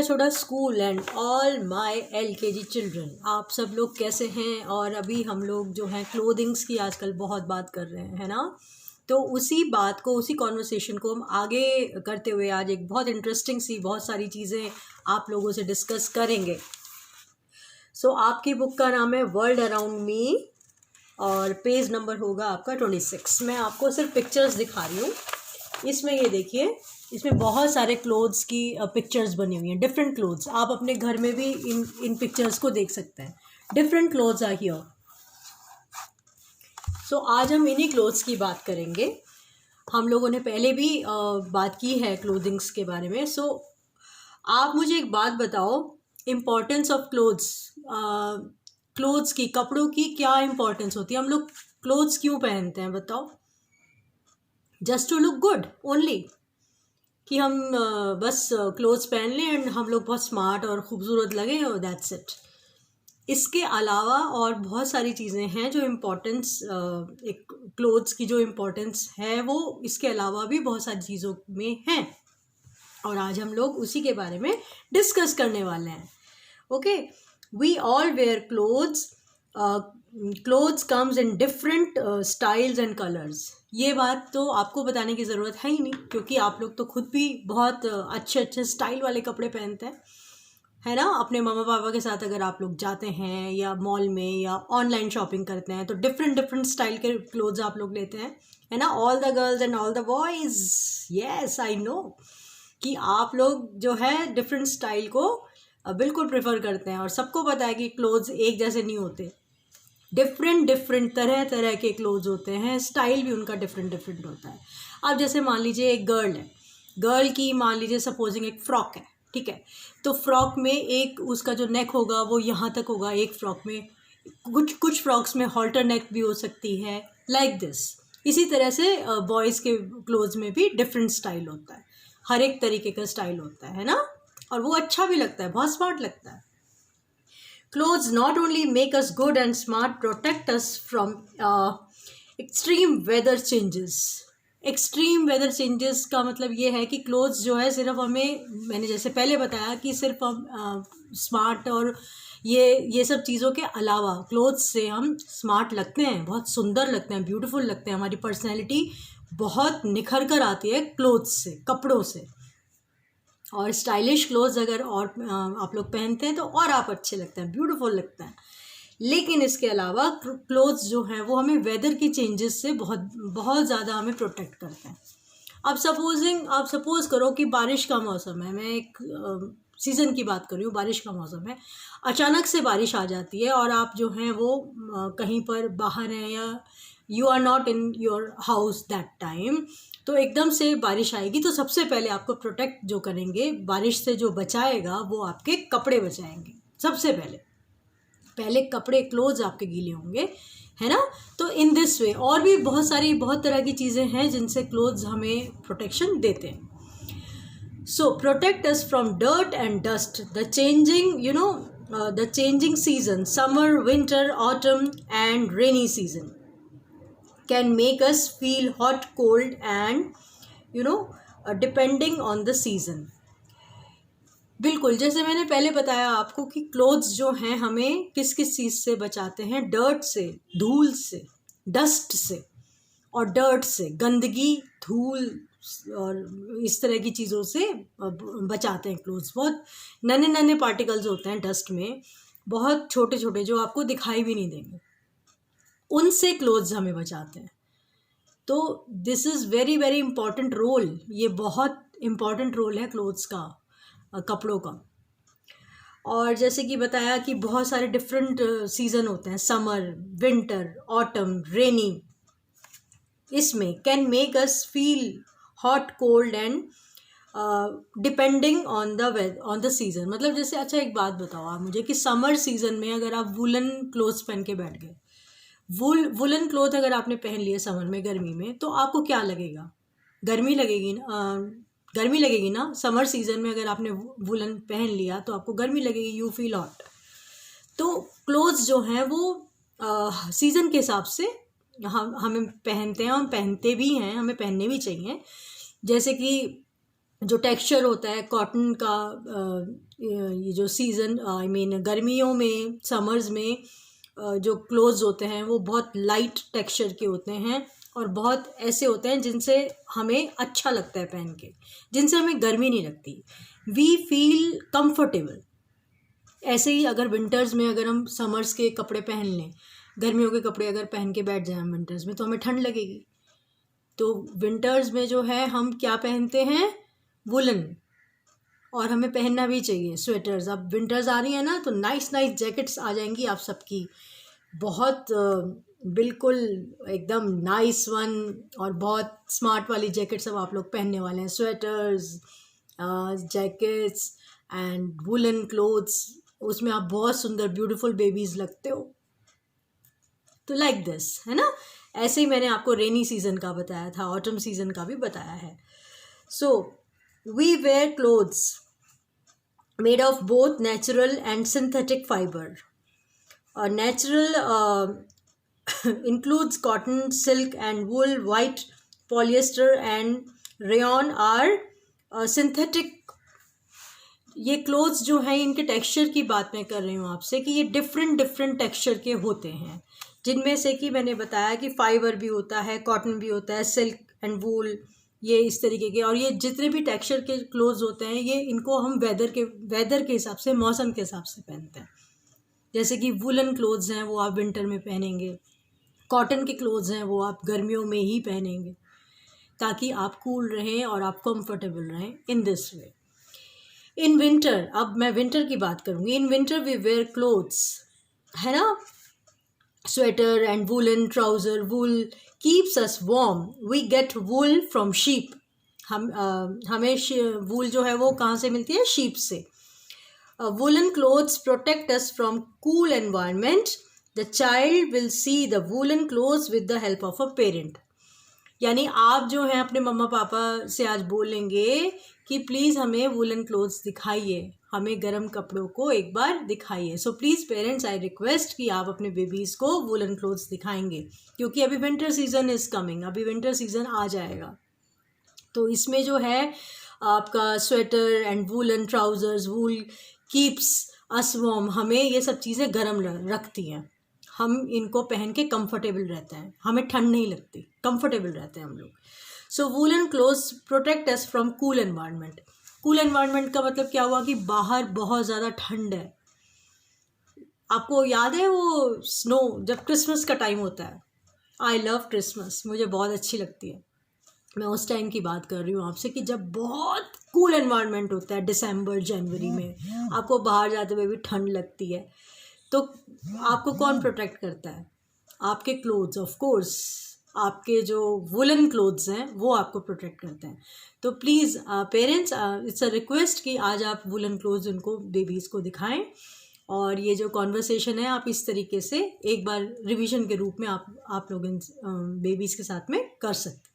छोटा school and all my LKG children, आप सब लोग कैसे हैं। और अभी हम लोग जो हैं क्लोथिंग्स की आजकल बहुत बात कर रहे हैं, है ना। तो उसी बात को, उसी कॉन्वर्सेशन को हम आगे करते हुए आज एक बहुत इंटरेस्टिंग सी बहुत सारी चीज़ें आप लोगों से डिस्कस करेंगे। सो आपकी बुक का नाम है वर्ल्ड अराउंड मी और पेज नंबर होगा आपका 26। मैं आपको सिर्फ पिक्चर्स दिखा रही हूँ। इसमें ये देखिए, इसमें बहुत सारे क्लोथ्स की पिक्चर्स बनी हुई हैं, डिफरेंट क्लोथ्स। आप अपने घर में भी इन पिक्चर्स को देख सकते हैं। Different clothes are here. So आज हम इन्हीं क्लोथ्स की बात करेंगे। हम लोगों ने पहले भी बात की है क्लोथिंग्स के बारे में। सो आप मुझे एक बात बताओ, इम्पोर्टेंस ऑफ क्लोथ्स। क्लोथ्स की, कपड़ों की क्या इम्पोर्टेंस होती है? हम लोग क्लोथ्स क्यों पहनते हैं बताओ? Just to look good only, कि हम बस क्लोथ्स पहन लें एंड हम लोग बहुत स्मार्ट और ख़ूबसूरत लगें और दैट्स इट। इसके अलावा और बहुत सारी चीज़ें हैं जो इम्पोर्टेंस, एक क्लोथ्स की जो इम्पोर्टेंस है वो इसके अलावा भी बहुत सारी चीज़ों में है, और आज हम लोग उसी के बारे में डिस्कस करने वाले हैं। Okay, we all wear clothes. Clothes comes in different styles and colours. ये बात तो आपको बताने की ज़रूरत है ही नहीं, क्योंकि आप लोग तो खुद भी बहुत अच्छे अच्छे स्टाइल वाले कपड़े पहनते हैं, है ना। अपने मम्मा पापा के साथ अगर आप लोग जाते हैं या मॉल में या ऑनलाइन शॉपिंग करते हैं तो डिफरेंट डिफरेंट स्टाइल के क्लोथ्स आप लोग लेते हैं, है ना। All the girls and all the boys, yes I know कि आप लोग जो है डिफरेंट स्टाइल को बिल्कुल प्रेफर करते हैं। और सबको पता है कि क्लोथ्स एक जैसे नहीं होते, डिफरेंट डिफरेंट तरह तरह के क्लोथ्स होते हैं, स्टाइल भी उनका डिफरेंट डिफरेंट होता है। अब जैसे मान लीजिए एक गर्ल है, गर्ल की मान लीजिए सपोजिंग एक फ़्रॉक है, ठीक है। तो फ्रॉक में एक उसका जो नेक होगा वो यहाँ तक होगा एक फ़्रॉक में। कुछ फ्रॉक्स में हॉल्टर नेक भी हो सकती है, लाइक दिस। इसी तरह से बॉयज़ के क्लोथ्स में भी डिफरेंट स्टाइल होता है, हर एक तरीके का स्टाइल होता है ना। और वो अच्छा भी लगता है, बहुत स्मार्ट लगता है। Clothes not only make us good and smart, protect us from extreme weather changes. Extreme weather changes का मतलब ये है कि क्लोथ्स जो है सिर्फ हमें, मैंने जैसे पहले बताया कि सिर्फ हम स्मार्ट और ये सब चीज़ों के अलावा क्लोथ्स से हम स्मार्ट लगते हैं, बहुत सुंदर लगते हैं, ब्यूटीफुल लगते हैं। हमारी पर्सनैलिटी बहुत निखर कर आती है क्लोथ्स से, कपड़ों से। और स्टाइलिश क्लोथ्स अगर और आप लोग पहनते हैं तो और आप अच्छे लगते हैं, ब्यूटीफुल लगता है। लेकिन इसके अलावा क्लोथ्स जो हैं वो हमें वेदर की चेंजेस से बहुत बहुत ज़्यादा हमें प्रोटेक्ट करते हैं। अब आप सपोज़ करो कि बारिश का मौसम है, मैं एक सीज़न की बात कर रही हूँ, बारिश का मौसम है, अचानक से बारिश आ जाती है और आप जो हैं वो कहीं पर बाहर हैं या you are not in your house that time, तो एकदम से बारिश आएगी तो सबसे पहले आपको प्रोटेक्ट जो करेंगे, बारिश से जो बचाएगा वो आपके कपड़े बचाएंगे। सबसे पहले कपड़े, क्लोथ्स आपके गीले होंगे, है ना। तो इन दिस वे और भी बहुत तरह की चीज़ें हैं जिनसे क्लोथ्स हमें प्रोटेक्शन देते हैं। So protect us from dirt and dust, the changing season, summer, winter, autumn and rainy season can make us feel hot, cold and depending on the season. बिल्कुल, जैसे मैंने पहले बताया आपको कि क्लोथ्स जो हैं हमें किस किस चीज़ से बचाते हैं? डर्ट से, धूल से, डस्ट से। और डर्ट से गंदगी, धूल और इस तरह की चीज़ों से बचाते हैं क्लोथ्स। बहुत नन्हे नन्हे पार्टिकल्स होते हैं डस्ट में, बहुत छोटे छोटे, जो आपको दिखाई भी नहीं देंगे, उनसे क्लोथ्स हमें बचाते हैं। तो this is very very important role, ये बहुत इम्पॉर्टेंट रोल है क्लोथ्स का, कपड़ों का। और जैसे कि बताया कि बहुत सारे डिफरेंट सीज़न होते हैं, समर, विंटर, ऑटम, रेनी। इसमें can make us feel hot, cold and depending on the season. मतलब जैसे, अच्छा एक बात बताओ आप मुझे कि समर सीज़न में अगर आप वुलन क्लोथ्स पहन के बैठ गए, वुलन क्लोथ अगर आपने पहन लिए समर में, गर्मी में, तो आपको क्या लगेगा? गर्मी लगेगी ना। समर सीज़न में अगर आपने वुलन पहन लिया तो आपको गर्मी लगेगी, यू फील हॉट। तो क्लोथ्स जो हैं वो सीज़न के हिसाब से हमें पहनते हैं, हम पहनते भी हैं, हमें पहनने भी चाहिए। जैसे कि जो टेक्सचर होता है कॉटन का, ये जो सीज़न आई मीन गर्मियों में, समर्स में जो क्लोथ्स होते हैं वो बहुत लाइट टेक्सचर के होते हैं और बहुत ऐसे होते हैं जिनसे हमें अच्छा लगता है पहन के, जिनसे हमें गर्मी नहीं लगती, वी फील कंफर्टेबल। ऐसे ही अगर विंटर्स में अगर हम समर्स के कपड़े पहन लें, गर्मियों के कपड़े अगर पहन के बैठ जाएं विंटर्स में, तो हमें ठंड लगेगी। तो विंटर्स में जो है हम क्या पहनते हैं, वुलन, और हमें पहनना भी चाहिए स्वेटर्स। अब विंटर्स आ रही है ना, तो नाइस नाइस जैकेट्स आ जाएंगी आप सबकी, बहुत बिल्कुल एकदम नाइस वन, और बहुत स्मार्ट वाली जैकेट्स अब आप लोग पहनने वाले हैं, sweaters, jackets and woollen clothes, उसमें आप बहुत सुंदर ब्यूटीफुल बेबीज़ लगते हो। तो लाइक दिस, है ना। ऐसे ही मैंने आपको रेनी सीज़न का बताया था, ऑटम सीज़न का भी बताया है। So we wear clothes made of both natural and synthetic fibre. Natural includes cotton, silk and wool. White polyester and rayon are synthetic। ये क्लोथ्स जो हैं इनके टेक्सचर की बात मैं कर रही हूँ आपसे कि ये डिफरेंट डिफरेंट टेक्सचर के होते हैं, जिनमें से कि मैंने बताया कि फाइबर भी होता है, कॉटन भी होता है, सिल्क एंड वूल, ये इस तरीके के। और ये जितने भी टेक्सचर के क्लोथ्स होते हैं ये इनको हम वेदर के हिसाब से, मौसम के हिसाब से पहनते हैं। जैसे कि वुलन क्लोथ्स हैं वो आप विंटर में पहनेंगे, कॉटन के क्लोथ्स हैं वो आप गर्मियों में ही पहनेंगे, ताकि आप कूल रहें और आप कंफर्टेबल रहें in this way. In winter, अब मैं विंटर की बात करूँगी, in winter we wear clothes, है ना, sweater and woollen trouser. Wool keeps us warm, we get wool from sheep. हमें वूल जो है वो कहाँ से मिलती है, शीप से। Woolen clothes protect us from cool environment. The child will see the woolen clothes with the help of a parent. यानी आप जो हैं अपने मम्मा पापा से आज बोलेंगे कि प्लीज़ हमें वुलन क्लोथ्स दिखाइए, हमें गर्म कपड़ों को एक बार दिखाइए। So please parents, I request कि आप अपने बेबीज़ को वुलन क्लोथ्स दिखाएंगे, क्योंकि अभी विंटर सीज़न इज़ कमिंग, अभी विंटर सीज़न आ जाएगा। तो इसमें जो है आपका sweater and woollen trousers, wool keeps us warm, हमें ये सब चीज़ें गर्म रखती हैं, हम इनको पहन के कंफर्टेबल रहते हैं, हमें ठंड नहीं लगती, कंफर्टेबल रहते हैं हम लोग। So woollen clothes protect us from cool environment. Cool environment का मतलब क्या हुआ कि बाहर बहुत ज़्यादा ठंड है। आपको याद है वो स्नो, जब क्रिसमस का टाइम होता है, आई लव क्रिसमस, मुझे बहुत अच्छी लगती है। मैं उस टाइम की बात कर रही हूँ आपसे कि जब बहुत कूल एनवायरनमेंट होता है, दिसंबर जनवरी में, आपको बाहर जाते हुए भी ठंड लगती है, तो आपको कौन प्रोटेक्ट करता है, आपके क्लोथ्स, ऑफ कोर्स आपके जो वुलन क्लोथ्स हैं वो आपको प्रोटेक्ट करते हैं। तो please parents, it's a request कि आज आप वुलन क्लोथ्स उनको, बेबीज़ को दिखाएं, और ये जो कॉन्वर्सेशन है आप इस तरीके से एक बार रिवीजन के रूप में आप लोग इन बेबीज़ के साथ में कर सकते हैं।